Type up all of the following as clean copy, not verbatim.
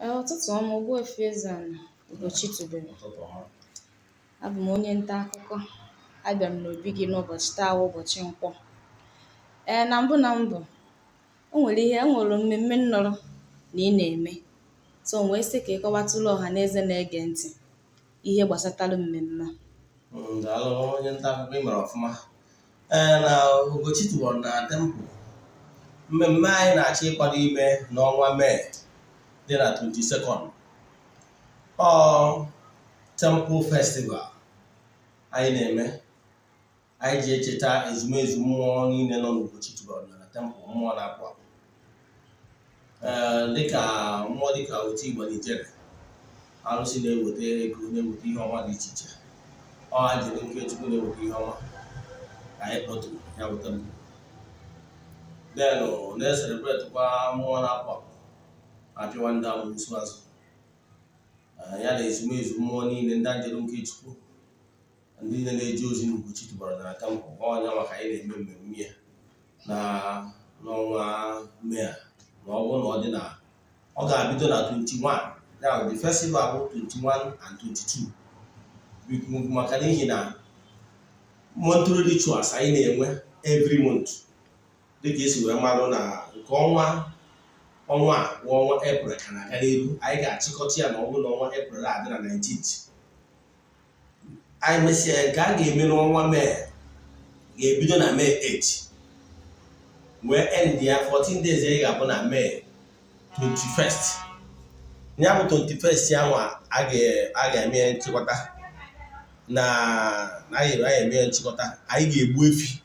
Ụtụtụ ọma, Ogbuefi EZE-ANA Ugochi tubelu. Abụ m onye nta akụkọ. Abịara m n'obi gị n'ụbọchị taa, ụbọchị Nkwọ. Na mbụ enwere mmemme nnọrọ na ị na-eme, so wee sị ka ị kọwatụrụ ọha na eze na-ege ntị ihe gbasatara mmemme a. Daalụ onye nta akụkọ, ị mere ọfụma. Na Ugochi tubelu na tempụ mmemme anyị na-achọ ịkwado ime n'ọnwa Mee dị na 22nd. Temple Festival anyị na-eme. Anyị ji echeta ezumezu mmụọ niile nọ n'Ugochi tubelu na tempụ mmụọ na-apụ apụ. Dịka mmụọ dịka otu Igbo Nigeria, arụsị na-eweta ego, na-eweta ihe ọma dị iche iche. Ọha jiri nke Chukwu na-eweta ihe ọma ka anyị kpọtụrụ ya weta m. Then na-eselebreti kwa mmụọ na-apụ apụ, apịwa ndị amụsụ azụ. Ya na ezumezu mmụọ niile ndị njelu nke Chukwu, ndị niile na-eje ozi n'Ugochi tubelu na tempụ. Ọnya maka anyị na-eme mmemme ya n'ọnwa Mee a. Na ọ bụrụ na ọ dị na ọ ga-abido na 21. Now the festival bụ 21 and 22. Maka n'ihi na monthly rituals anyị na-enwe every month, dịka esi wee marụ na nke ọnwa a bụ ọnwa April ka na-aga n'ihu. Anyị ga-achịkọta ya na ọ bụrụ na ọnwa April a dị na 19th. Anyị mesịa nke a ga-eme n'ọnwa Mee ga-ebido na Mee 8 wee end ya 14 days. Anyị ga-abụ na Mee 21st. Ya bụ 21st ahụ a ga-eme nchịkọta anyị eme nchịkọta. Anyị ga-egbu efi.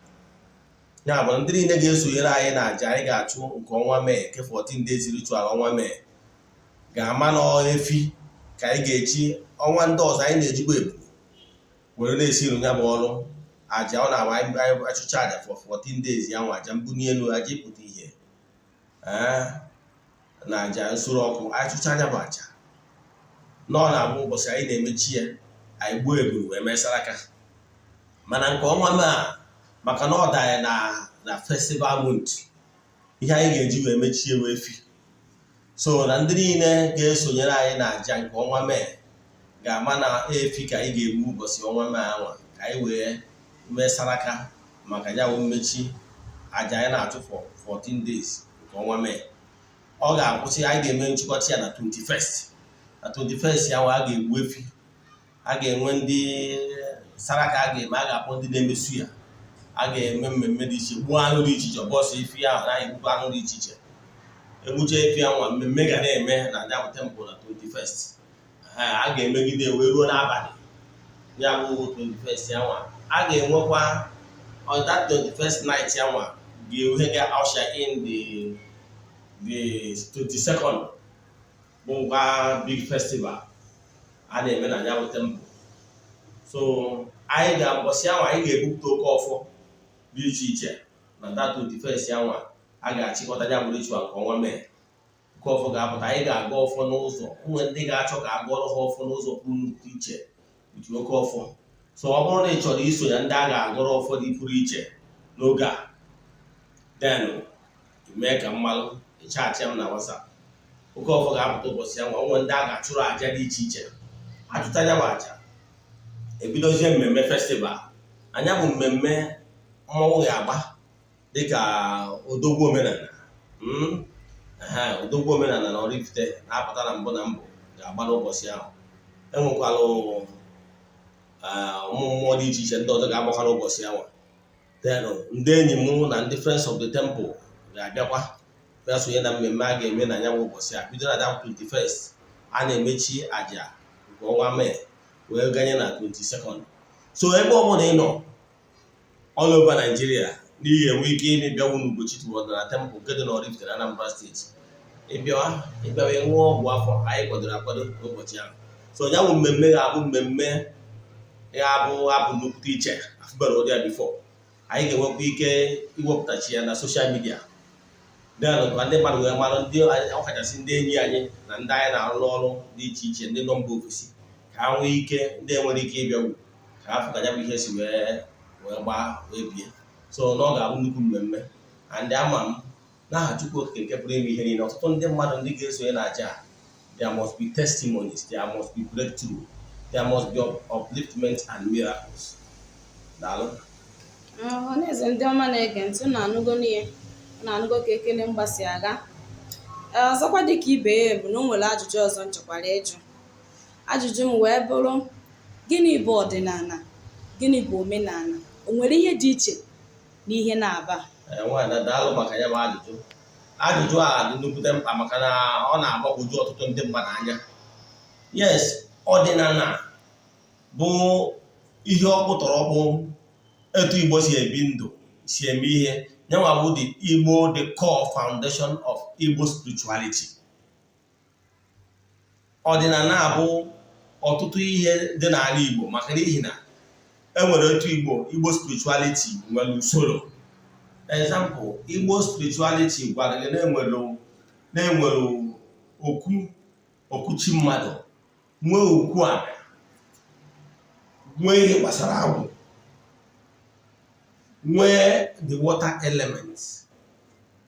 Ya bụ ndị niile ga-esonyere anyị na aja anyị ga-achụ nke ọnwa Mee, nke 14 days ritual ọnwa Mee, ga-ama na efi ka anyị ga-eji. Ọnwa ndị ọzọ anyị na-ejikwa ebu were na-esiru ya bụ ọrụ aja. Ọ na-awa anyị achụcha aja for 14 days ya nwa aja mbunye elu, aja ịpụta ihe na aja nsuru ọkụ. Anyị chụcha anya bụ aja nọ na-abụ ụbọchị anyị na-emechi ya, anyị gbuo eburu wee mesara aka. Mana nke ọnwa Mee maka na ọ dara na festival month, ihe anyị ga-eji wee mechie wee efi. So na ndị niile ga-esonyere anyị na aja nke ọnwa Mee ga-ama na efi ka anyị ga-egbu ụbọchị ọnwa Mee anwa, ka anyị wee mesara aka maka ya bụ mmechi aja anyị na-achụ for 14 days nke ọnwa Mee. Ọ ga-akwụsị, anyị ga-eme nchịkọta ya na 21st. Na 21st ya a ga-egbu efi. A ga-enwe ndị saraka a ga-eme, a ga-akpọ ndị na-emesu ya. A ga-eme mmemme dị iche, gbuo anụ dị iche iche. Bọsụ efi ahụ na egbukwa anụ dị iche iche. Egbucha efi ahụ, mmemme ga na-eme na ya bụ tempụl na 21st. A ga-emegide wee ruo n'abalị ya bụ 21st yanwa. A ga-enwekwa on that 21st night yanwa ga-ewe ga-usher in the 22nd bụ ngwa big festival a na-eme na ya bụ tempụl. So anyị ga-mbọsị anwa anyị ga-ebupụta oke ọfọ dị iche iche na that 21st yanwa. A ga-achịkọta ya bụ ritual nke ọnwa Mee. Oke ọfọ ga-apụta, anyị ga-aga ọfọ n'ụzọ. Ụmụ ndị ga-achọ ka agụọrọ ha ọfọ n'ụzọ pụrụ iche utu oke ọfọ. So ọ bụrụ na ị chọrọ iso ya ndị a ga-agọrọ ọfọ dị pụrụ iche n'oge a, then mee ka mmalụ ịchaachị m na WhatsApp. Oke ọfọ ga-apụta ụbọchị yanwa. Onwe ndị a ga-achụrụ aja dị iche iche. Achụta ya bụ aja, ebidozie mmemme festival. Anya bụ mmemme mmọnwụ ga-agba dịka odogwu omenala. Odogwu omenala na oraifite na-apụta na mbụ ga-agba n'ụbọchị ahụ. Enwekwalụ ụmụ mmụọ dị iche iche ndị ọzọ ga-agbakwa n'ụbọchị ahụ. Then ndị enyi m na ndị friends of the temple ga-abịakwa bịa sonye na mmemme a ga-eme na ya bụ ụbọchị a. Bido na 21st, a na-emechi aja nke ọnwa Mee wee ganye na 22nd. So ebe ọbụla ị nọ all over Nigeria, n'ihi enwe ike ịbịawu n'Ugochi tubelu na tempụl nke dị na oraifite na Anambra steeti, ịbịawa ṅụọ ọgwụ afọ anyị kwadoro akwado n'ụbọchị ahụ. So ya bụ mmemme ga-abụ mmemme abụ nnukwute iche afụbara ụdị ya bifọ. Anyị ga-enwekwa ike iwepụtachi ya na soshal midia. Ka ndị mmadụ wee marụ, ndị ọkachasị ndị enyi anyị na ndị anyị na-arụ n'ọrụ dị iche iche, ndị nọ mba ofesi, ka ha nwee ike, ndị enwere ike ịbịagwu ka ha fụka ya bụ ihe si wee gbaa wee bie. So na ọ ga-abụ nnukwu mmemme. And ama m n'aha Chukwu Okike nke pụrụ ime ihe niile, ọtụtụ ndị mmadụ ndị ga-esonye na aja there must be testimonies, there must be breakthrough, there must be upliftment and miracles. Daalụ. Ọhaneze ndị ọma na-ege ntị, unu anụgo n'ihe, unu anụgo ka ekele mgbasi aga. Ọzọkwa dịka ibe ya bụ na o nwere ajụjụ ọzọ m chọkwara ịjụ. Ajụjụ m wee bụrụ, gịnị bụ ọdịnala, gịnị bụ omenala? O nwere ihe dị iche n'ihe na-aba? Nwaanyị daalụ maka ya bụ ajụjụ. Ajụjụ a dị nnukwute mkpa maka na ọ na-agbagwoju ọtụtụ ndị mmadụ anya. Yes, ọdịnala bụ ihe ọkpụtọrọkpụ etu Igbo si ebi ndụ, si eme ihe. Nyanwa bụ the core foundation of Igbo spirituality. Ọdịnala bụ ọtụtụ ihe dị n'ala Igbo maka n'ihi na enwere otu Igbo spirituality nwere usoro. Example, Igbo spirituality gwara gị na-enwere okwuchi mmadụ, nwee okwu ala, nwee ihe gbasara agwụ, nwee the water element,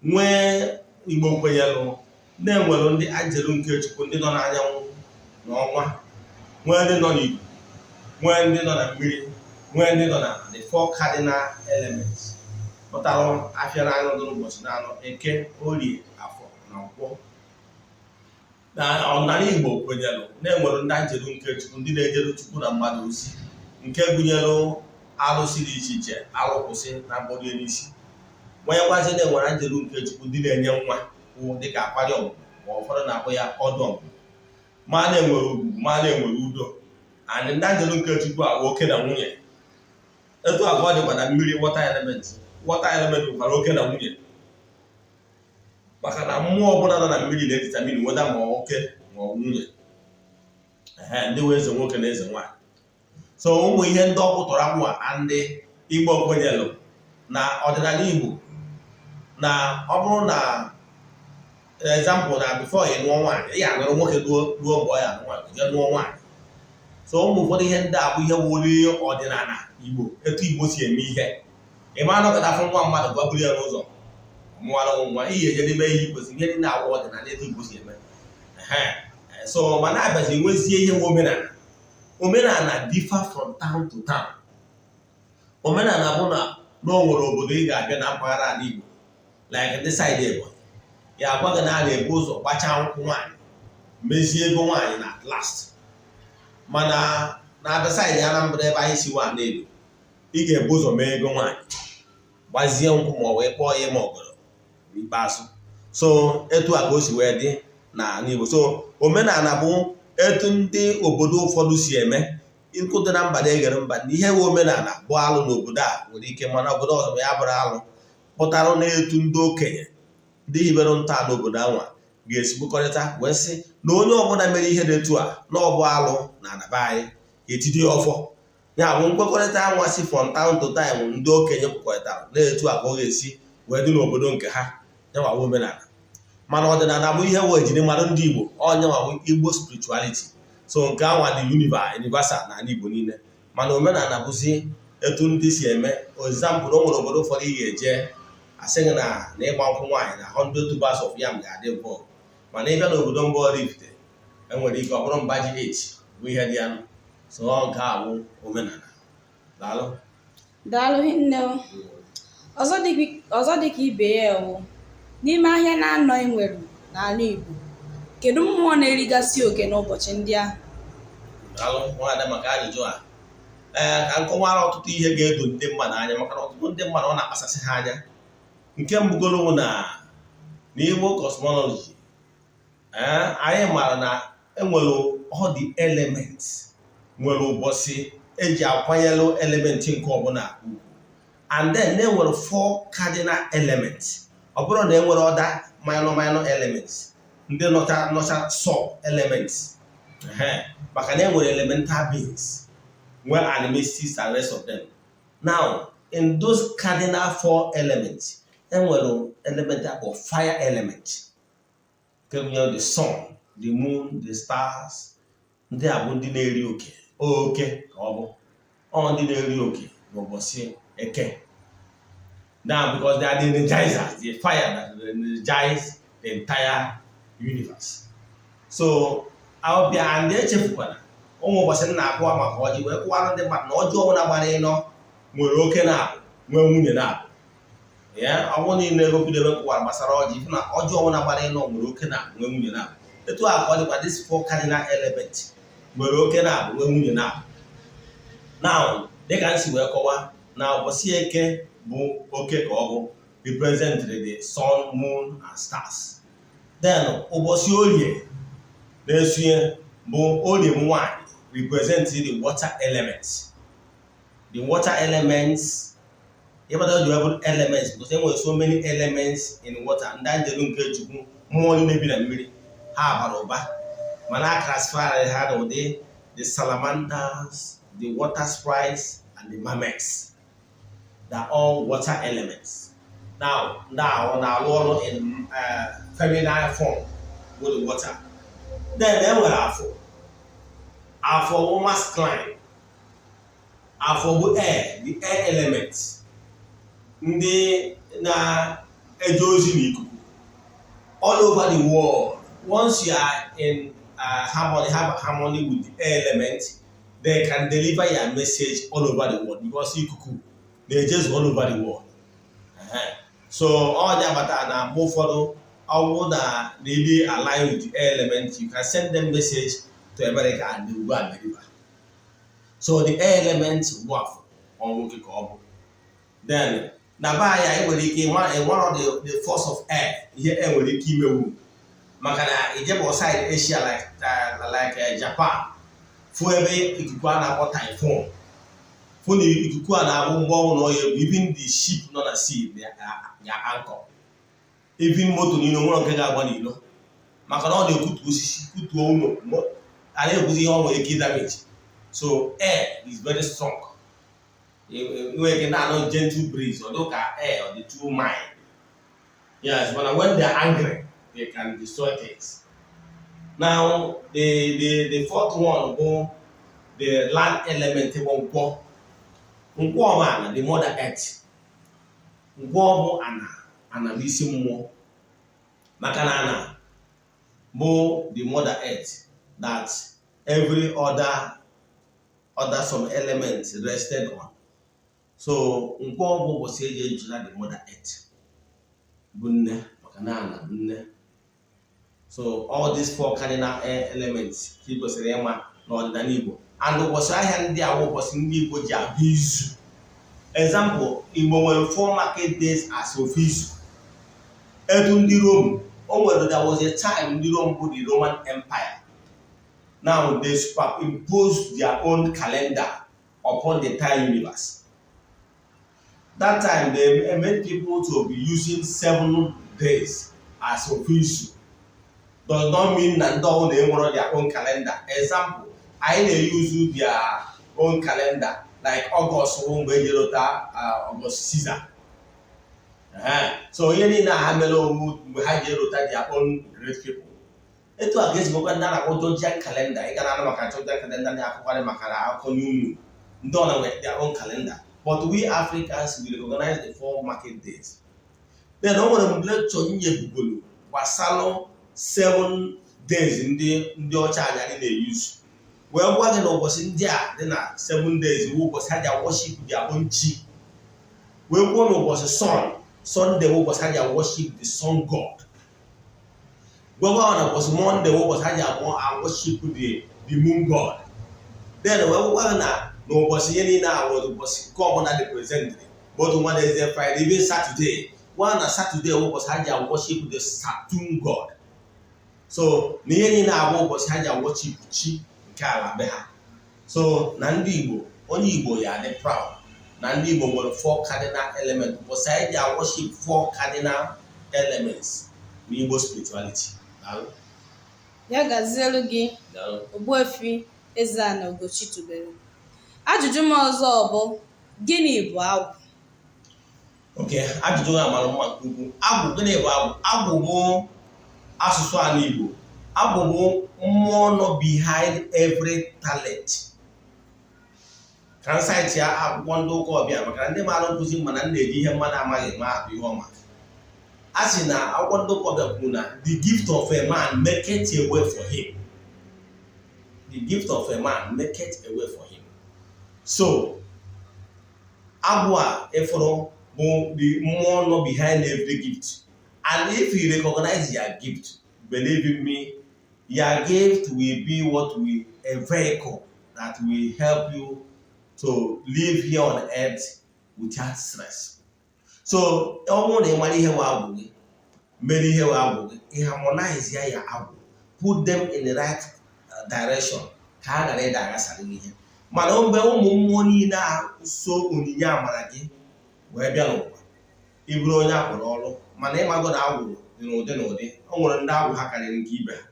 nwee Igbo kwenyelụ na-enwere ndị anjelu nke Chukwu, ndị nọ n'anyanwụ na ọnwa, nwee ndị nọ n'ikuku, nwee ndị nọ na mmiri, nwee ndị nọ na the four cardinal elements. Pụtara afịa na-anọ dị n'ụbọchị na-anọ Eke, Orie, Afọ na Nkwọ. Na ọdịnala Igbo kwenyelụ na-enwere ndị anjelu nke Chukwu, ndị na-ejere Chukwu na mmadụ ozi, nke gụnyere alụsị dị iche iche, alụkwụsị na mgbọdụ n'isi. Nwanyekwazi na-enwere anjelu nke Chukwu, ndị na-enye nwa dịka akwari ọgwụgwụ, ma ụfọdụ na-akpọ ya ọdụ ọgwụgwụ. Ma na-enwere ugwu, ma na-enwere udo. And ndị anjelu nke Chukwu a bụ oke na nwunye. Etu abụọ dịkwa na mmiri, water element. Water element bụkwara oke na nwunye, maka na mmụọ ọbụla nọ na mmiri na-editamin weda ma oke ma nwunye. Ndị wee eze nwoke na eze nwaanyị. So ụmụ ihe ndị ọkpụtọrọ akpụ a ndị Igbo kwenyelụ na ọdịnala Igbo, na ọ bụrụ na example na before ị nụọ nwaanyị, ị ga-anụrụ nwoke ruo mgbe ọ ya anụ nwaanyị, je nụọ nwaanyị. So ụmụ ụfọdụ ihe ndị a bụ ihe wuru ọdịnala Igbo, etu Igbo si eme ihe. Ị ma anọkọta afọ nwa mmadụ gwaburu ya n'ụzọ mụara nwa, ihe eje n'ime ihe kwesịrị ihe ndị na-awụ ọdịnala etu Igbo si eme. So ma na-abịazi nwezie ihe nwe omenala. Omenala differ from town to town. Omenala bụ na o nwere obodo ị ga-abịa na mpaghara ala Igbo, like ndị side Ebonyi, ya agwa gị na a na-ebu ụzọ gbachaa nkwụ nwaanyị, mezie ego nwaanyị na last. Mana na the side Anambra ebe anyị si nwa na-edo, ị ga-ebu ụzọ mee ego nwaanyị, gbazie nkwụ ma ọ wee kpọọ ya ma ọgọrọ n'ikpeazụ. So etu a ka o si wee dị n'ala Igbo. So omenala bụ etu ndị obodo ụfọdụ si eme. Nkụdị na mba na-egere mba na ihe nwe omenala bụ alụ n'obodo a nwere ike, mana obodo ọzọ ya bụrụ alụ. Pụtara na-etu ndị okenye, ndị hibere nta n'obodo anwa ga-esi bụkọrịta wee sị na onye ọbụla mere ihe dị etu a na ọ bụ alụ na anaba anyị, etide ya ọfọ. Ya bụ nkwekọrịta anwa si from town to time ndị okenye kwekọrịtara na-etu a ka ọ ga-esi wee dị n'obodo nke ha. Nyanwa bụ omenala. Mana ọdịnala bụ ihe wee jiri mmadụ ndị Igbo, ọnyanwa bụ Igbo spirituality. So nke anwa dị universal n'ala Igbo niile. Mana omenala bụzi etu ndị si eme. Example, o nwere obodo ụfọdụ ị ga-eje asị gị na ịgba nkwụ nwaanyị na 100 tubers of yam ga-adị mbọ. Mana ịbịa n'obodo mba Oraifite, enwere ike ọ bụrụ mba ji 8 bụ ihe dị anụ. So nke a bụ omenala. Daalụ. Daalụ hinne. Ọzọ dịka ibe ya wụ, n'ime ahịa na-anọ enwere n'ala Igbo, kedu mmụọ na-erigasị oke n'ụbọchị ndị ahụ? Daalụ nwaada maka ajụjụ a. Ka nkọwara ọtụtụ ihe ga-edo ndị mmadụ anya, maka na ọtụtụ ndị mmadụ ọ na-akpasasị ha anya. Nke mbugoro na Igbo cosmology, anyị mara na enwere all the elements nwere ụbọchị eji akwanyelụ elementi nke ọbụla ugwu. And then enwere 4 cardinal elements. Ọ bụrụ na enwere other minor elements ndị nọcha sub elements. Maka na enwere elemental beings, nwere animations and rest of them. Now, in those cardinal 4 elements, enwere element of fire element. Nke the sun, the moon, the stars. Ndị a bụ ndị na-eri oke. Oke ka ọ bụ. Ndị na-eri oke n'ụbọchị Eke. Now, because they are the energizers, the fire that energize the entire universe. so abịa ndị echefukwana ụmụ ụbọchị m na-akụwa maka ọjị wee kụwara ndị mmadụ na ọjị ọbụla gbara ịnọ nwere oke na-abụ nwee nwunye na-abụ ya ọgwụ niile egobidobe nkụwara gbasara ọjị ifu na ọjị ọbụla gbara ịnọ nwere oke na-abụ nwee nwunye na-abụ etu a ka ọ dịkwa this four cardinal element nwere oke na-abụ nwee nwunye na-abụ now dịka m si wee kọwa na ụbọchị eke bụ oke ka ọ bụ represented the sun, moon and stars. Then ụbọchị orie na-esonye bụ orie m nwanyị represent the water elements. The water elements ịbata ji webụ elements because e nwere so many elements in water ndị anjelu nke chukwu mmụọ niile bi na mmiri ha bara ụba mana a classify ha n'ụdị the salamanders, the water sprites and the mermaids. They are all water elements. Now alụ ọrụ in feminine form with the water. Then nwere afọ bụ masculine. Afọ bụ air, the air element. Ndị na-eje ozi n'ikuku. All over the world, once you are in harmony with the air element, they can deliver your message all over the world because ikuku they just all over the world. So all the abata na mgbe ụfọdụ ọwụ na they align with the air element, you can send them message to America and they will go and deliver. So the air element bụ afọ ọnwụ ka ọ bụ. Then na ba ya enwere ike one of the force of air ihe enwere ike imewu maka na ijebe side Asia like Japan fụ ebe ikuku a na-akpọ typhoon fụ na ikuku a na-abụ mgbanwe n'ọhịa even the ship nọ na sea ya anchor even moto niile nwere nke ga-agba n'ilo maka na ọ na-ekutu osisi kutuo ụlọ a na-ekwuzi ihe ọ nwere ike damage. So air is very strong. Nwere ike na-anọ gentle breeze or look at air or the two mild. Yes, but when they are angry they can destroy things. Now the fourth one bụ the land element bụ nkwọ. Nkwọ bụ ana, the mother earth. Nkwọ bụ ana bụ isi mmụọ. Maka na ana bụ the mother earth that every other some elements rested on. So nkwọ bụ ụbọchị eji ejula the mother earth. Bụ nne maka na ana bụ nne. So all these four cardinal elements ka kwesịrị ịma n'ọdịnala Igbo. And ụbọchị ahịa ndị a ụbọchị ndị Igbo ji abụ izu. Example, Igbo nwere 4 market days as of izu. Etu ndị Rome, there was a time ndị Rome bụ the Roman Empire. Now they superimposed their own calendar upon the entire universe. That time they made people to be using 7 days as of izu. Does not mean that they want their own calendar. Example, I use their own calendar, like August, August Caesar. So you need to have their own great people. Itu against bukan na Georgian calendar. You can have Georgian calendar. You don't have their own calendar. But we Africans we recognize the 4 market days. They don't want to let you wasalo 7 days ndị ọcha anya na-use. Wee gwa gị na ụbọchị ndị a dị na 7 days bụ ụbọchị ha ji worship their own chi. Wee kwuo na ụbọchị Sunday bụ ụbọchị ha ji worship the sun god. Gwagwa na ụbọchị Monday bụ ụbọchị ha ji worship the moon god. Then wee gwa gị na ụbọchị ihe niile awụ ụbọchị nke ọbụla dị present. Both Wednesday, Friday, even Saturday. One na Saturday ụbọchị ha ji worship the Saturn god. So n'ihe niile abụ ụbọchị ha ji worship chi nke ala be ha. So na ndị Igbo, onye Igbo ya dị proud na ndị Igbo nwere 4 cardinal elements. Ụbọchị ha ji worship 4 cardinal elements n'Igbo spirituality. Ya gazielu gị Ogbuefi EZE-ANA Ugochi tubelu. Ajụjụ m ọzọ bụ gịnị bụ agwụ? Okay, ajụjụ a mara mma nke ukwuu. Agwụ gịnị bụ agwụ? Agwụ bụ asụsụ ala Igbo. Agwụ bụ mmụọ nọ behind every talent. Ka nsaịtị akwụkwọ ndị ụka ọbịa maka ndị mara nkụzi mana na-eji ihe mmadụ amaghị ma abụ ihe ọma. a sị na akwụkwọ ndị ụka kwuru na the gift of a man maketh a way for him. The gift of a man maketh a way for him. So agwụ a ịfụrụ bụ the mmụọ nọ behind every gift. And if you recognize your gift, believe in me, your gift will be a vehicle that will help you to live here on earth without stress. So ọ bụrụ na ị mara ihe wa agwụ gị, mere ihe wa agwụ gị, harmonize ya agwụ, put them in the right direction, ka a ghara ịda aghasara ihe. Mana mgbe ụmụ mmụọ niile a so onyinye amara gị wee bịa n'ụwa, ị bụrụ onye akpọrọ ọrụ, mana ịmago na agwụ dị n'ụdị n'ụdị. O nwere ndị agwụ ha karịrị nke ibe ha.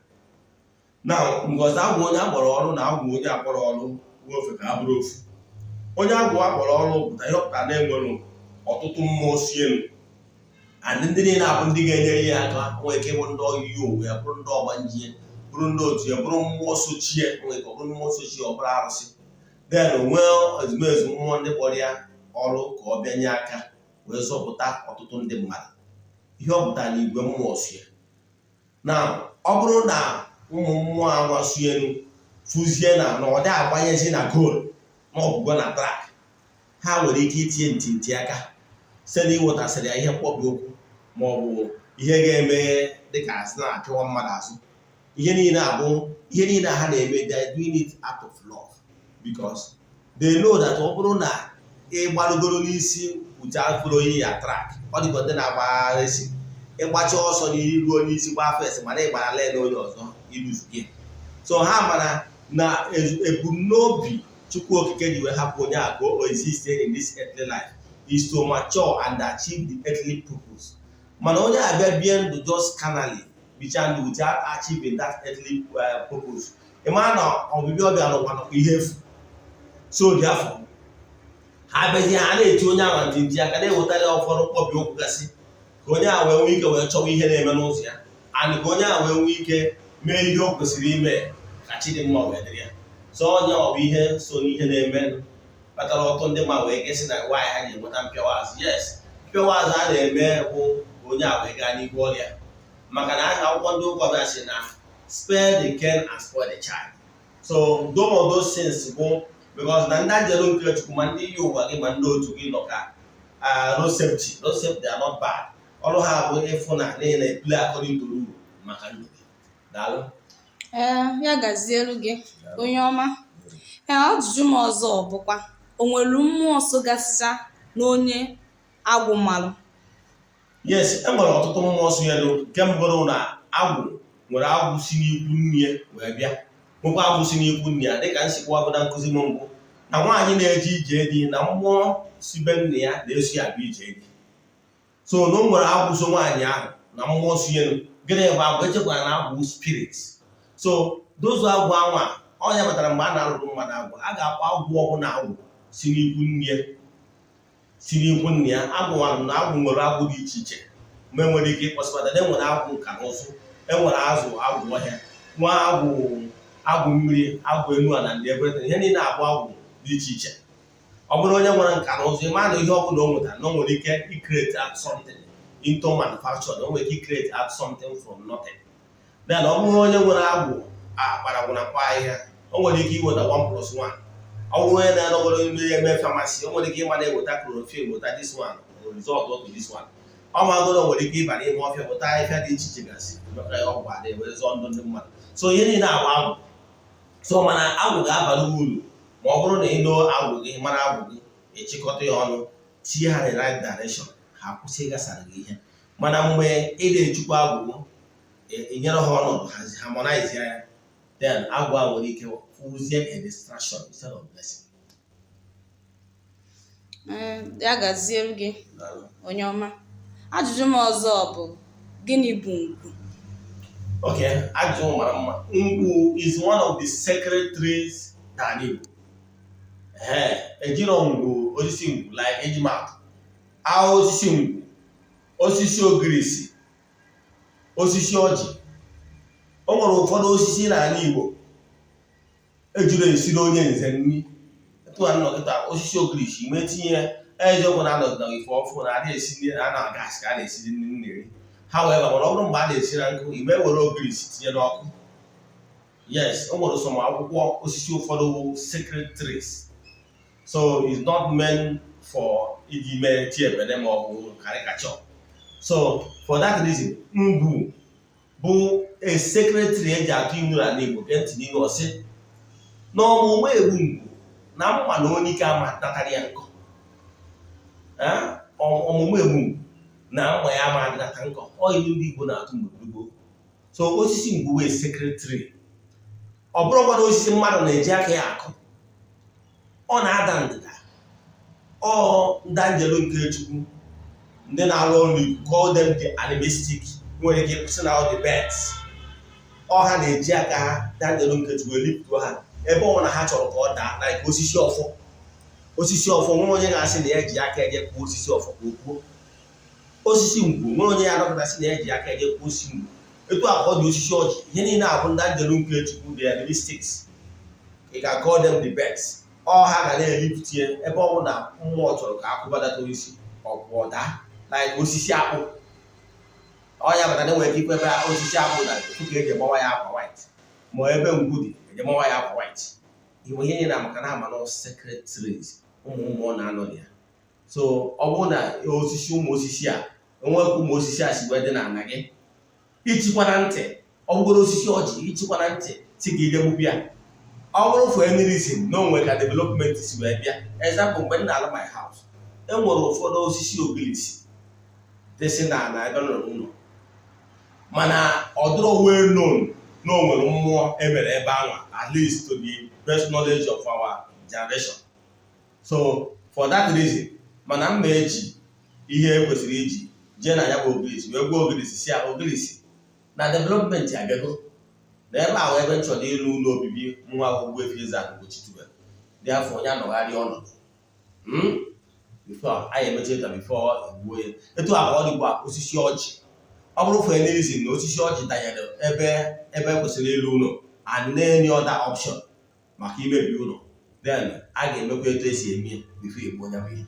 Na ngozi agwụ onye akpọrọ ọrụ na agwụ onye akpọrọ ọrụ ofe ka ha bụrụ ofu. Onye agwụ akpọrọ ọrụ pụta ihe ọpụta na-enwere ọtụtụ mmụọ si elu, and ndị niile abụ ndị ga-enyere ya aka. Nwere ike ịbụ ndị ọyị owe ya, bụrụ ndị ọgbanje, bụrụ ndị otu ya, bụrụ mmụọ sochie, nwere ike ọ bụrụ mmụọ sochie, ọ bụrụ arụsị. Then nwee ezumezu mmụọ ndị kpọrọ ya ọrụ ka ọ bịa nye aka wee zọpụta ọtụtụ ndị mmadụ. Ihe ọ pụtara na igwe mmụọ sie. Na ọ bụrụ na ụmụ mmụọ anwasu elu fụzie na ọ dị agbanyezi na goal ma ọ bụgo na trak, ha nwere ike itinye ntị aka site na iwetasịrị ya ihe mkpọbi okwu ma ọ bụ ihe ga-eme dịka asị na-achụwa mmadụ azụ. Ihe niile ha na-eme, they are doing it out of love, because they know that ọ bụrụ na ị gbarugoro n'isi uche afụrụ onye ya trak, ọ dịka ndị na-agbagharịsi ịgbacha ọsọ n'iru onye isi gba fes, mana ị gbara len onye ọzọ iluzuge. So ha mara na ebumnobi Chukwu Okike ji wee hapụ onye a ka o exist in this earthly life is to mature and achieve the earthly purpose. Mana onye abịa bie ndụ just carnally, bicha ndụ without achieving that earthly purpose, ị mara na ọbịbịa ọbịa n'ụwa nakwa ihe efu. So dị afọ ha bịazie, ha na-eti onye ahụ ntị aka, na-ewetara ụfọdụ mkpọbi okwu gasị ka onye ahụ wee nwee ike wee chọwa ihe na-eme n'ụzọ ya, and ka onye ahụ wee nwee ike mee ihe o kwesịrị ime ka Chidimma wee dịrị ya. So onye ọ bụ ihe so n'ihe na-eme kpatara ọtụ ndị mma wee kesị na nwaanyị ha ji enweta mpịawa azụ. Yes, mpịawa azụ a na-eme bụ onye a wee gaa n'ihu ọrịa, maka na aha akwụkwọ ndị ụkọ bịa sị na spare the cane and spoil the child. So those things bụ because na ndị ajelu nke Chukwu ma ndị yi ụwa gị ma ndị otu gị nọ ka road safety are not bad. Ọrụ ha bụ ịfụ na n'ihi na play according to rule maka ndụ gị. Daalụ. Ya gazielu gị onye ọma. Ajụjụ m ọzọ bụkwa, o nwere mmụọ so gasịcha n'onye agwụ malụ? Yes, e nwere ọtụtụ mmụọ so ya. Nke mbụrụ na agwụ nwere agwụ si n'ikwu nne wee bịa, nwekwa agwụ si n'ikwu nne ya. Dịka nsikwa bụ na nkụzi m mbụ, na nwaanyị na-eje ije dị na mmụọ si be nne ya na-eso ya bụ ije dị. So na o nwere agwụ so nwaanyị ahụ na mmụọ so elu. Gịnị bụ agwụ? Echekwara na agwụ spirit. So dozu agwụ anwa ọ ya batara mgbe a na-alụrụ mmadụ agwụ, a ga-akpọ agwụ ọbụla agwụ si n'ikwu nne ya. Agwụ na agwụ nwere agwụ dị iche iche mgbe nwere ike ịkpọsịbata. Enwere agwụ nka na ụzụ, enwere azụ agwụ ọhịa, nwa agwụ mmiri, agwụ enu ala, ndị everything. Ihe niile agwụ agwụ dị iche iche. Ọ bụrụ onye nwere nka na ụzụ, ịma na ihe ọbụla o nwetara na o nwere ike create out something into manufacture, na o nwere ike create out something from nothing. Then ọ bụrụ onye nwere agwụ akparagwụnakwa ahịhịa, o nwere ike iweta 1+1. Ọ bụrụ onye na-anọgoro ime ya eme famasi, o nwere ike ịma na-eweta chloroquine, weta this one, result to this one. Ọ magoro nwere ike ịba n'ime ọfịa weta ahịhịa dị iche iche gasị maka ya ọgwụ adị wee zụọ ndụ ndị mmadụ. So ihe niile agwụ agwụ. So mana agwụ ga-abara uru ma ọ bụrụ na ị doo agwụ gị, mara agwụ gị, ịchịkọta ya ọnụ, tinye ha in right direction, ha kwụsị ịgasara gị ihe. Mana mgbe ị na-echukwa agwụ, inyere ha ọnọdụ, harmonize ya, then agwụ a nwere ike fụzie a distraction instead of blessing. Ya gazielu gị onye ọma. Ajụjụ m ọzọ bụ, gịnị bụ ngwu? Okay, ajụjụ mara mma. Ngwu is one of the sacred trees n'ala Igbo. Ejiro ngwu, osisi ngwu like ejimatụ, osisi ngwu, osisi ogirisi, osisi ọjị. O nwere ụfọdụ osisi n'ala Igbo ejiri esiri onye nze nri. Etu a nnọkịta osisi ogirisi ma etinye eziokwu na anọdụ ife ọfụ na adị esi nri, a na-agasị ka a na-esiri nri. however mana ọ bụrụ mgbe a na-esi na nkụ igbe were ogirisi tinye n'ọkụ. Yes, o nwere some akwụkwọ osisi ụfọdụ sacred trees, so it's not meant for iji mee chiebede ma ọ bụ caricature. So for that reason, ngwu bụ a sacred tree eji atụ inu n'ala Igbo nke ntị n'ihu ọsị n'ọmụmụ egbu ngwu na mma na onye ike ama natara ya nkọ. Ọmụmụ egbu ngwu na mma ya ama adịnata nkọ, ọ ilu ndị Igbo na-atụ mgbe gboo. So osisi ngwu wee sacred tree. Ọ bụrụkwa na osisi mmadụ na-eji aka ya akụ, ọ na-ada ndịda. Ọ ndị anjelu nke Chukwu, ndị na-arụ ọrụ Igbo, call them the animistic, nwere ike ịkwụsị na all the birds. Ọ ha na-eji aka ha ndị anjelu nke Chukwu elipụta ha ebe ọ na ha chọrọ ka ọ daa, like osisi ọfọ. Osisi ọfọ nwe onye ga-asị na ya ji aka eje kwuo osisi ọfọ ka o kwuo. Osisi ngwu nwe onye ya anọpụtasị na ya ji aka eje kwuo osisi ngwu. Etu a ka ọ dị osisi ọjị. Ihe niile abụ ndị anjelu nke Chukwu, the animistics. You can call them the birds. Ọ ha ga na-elipụta ebe ọ bụ na mmụọ chọrọ ka akwụbadata osisi ọkwụ daa, like osisi akpụ. Ọ ya bata na-enwere ike ikwe ebe osisi akpụ na tupu eji gbawa ya akwa white, ma ebe ngwu dị eji gbawa ya akwa white. Iwe ihe nye na maka na ama na sacred trees, ụmụ mmụọ na-anọ ya. So ọ bụrụ na osisi ụmụ osisi a enwekwa ụmụ osisi a si wee dị n'ala gị, ichikwa na ntị. Ọ bụrụ osisi ọjị, ichikwa na ntị si gị ije gbupụ ya. Ọ bụrụ for any reason na onwe ka development si wee bịa. Example, mgbe m na-alụ my house, enwere ụfọdụ osisi ogilisi dịsị na ebe nọ n'ụlọ, mana ọ dịrọ well known na o nwere mmụọ emere ebe ahụ, at least to the best knowledge of our generation. So for that reason, mana m na-eji ihe ekwesịrị iji jee na ya bụ ogilisi wee gwa ogilisi si ya ogilisi na development abịago na ebe ahụ ebe m chọrọ ịlụ ụlọ obibi nwa Ogbuefi EZE-ANA Ugochi tubelu, dị afọ onye anọgharị ọnọdụ before anyị emecheta before egbuo ya. Etu a ka ọ dịkwa osisi ọjị. Ọ bụrụ for any reason na osisi ọjị danyere ebe kwesịrị ịlụ ụlọ and any other option maka imebi ụlọ, then a ga-emekwa etu esi eme ya before egbuo onye bụ ihe.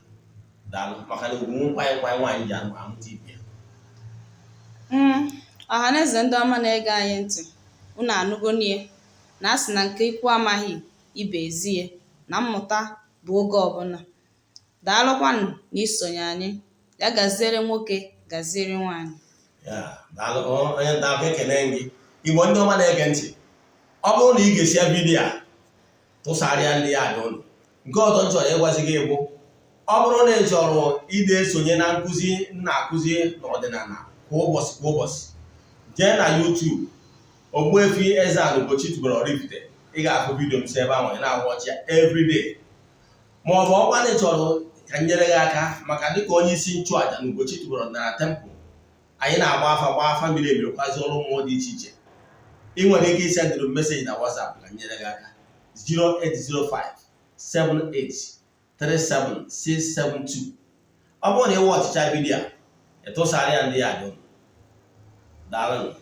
Daalụ maka na ugwu nkwanye nkwanye nwaanyị ji amụta ibe ya. Ọhaneze ndị ọma na-ege anyị ntị, unu anụgo n'ihe na asị na nke ikwu amaghị ibe ezie, na mmụta bụ oge ọbụla. Daalụkwanụ na isonye anyị. Ya gaziere nwoke, gaziere nwaanyị. Daalụ onye nta akụkọ, ekene gị. Igbo ndị ọma na-ege ntị, ọ bụrụ na ị ga-esi vidiyo a tụsarịa ndị ya dị ụlọ, nke ọzọ m chọrọ ịgwazi gị bụ, ọ bụrụ na ị chọrọ ị na-esonye na nkụzi na-akụzi n'ọdịnala kwa ụbọchị, jee na YouTube Ogbuefi EZE-ANA Ugochi tubelu oraifite. Ị ga-ahụ vidiyo m si ebe ahụ ị na-awọchi ya everyday. Ma ọ bụ ọkwa na ị chọrọ ka m nyere gị aka, maka dịka onye isi nchụaja na Ugochi tubelu ọdịnala temple, anyị na-agba afa mmiri emirikwazi ọrụ mmụọ dị iche iche. Ị nwere ike isendịrị m meseji na WhatsApp ka m nyere gị aka 08057837672. Ọ bụrụ na ịwa ọchịcha vidiyo a, ịtụsara ya ndị ya dị. Daalụ.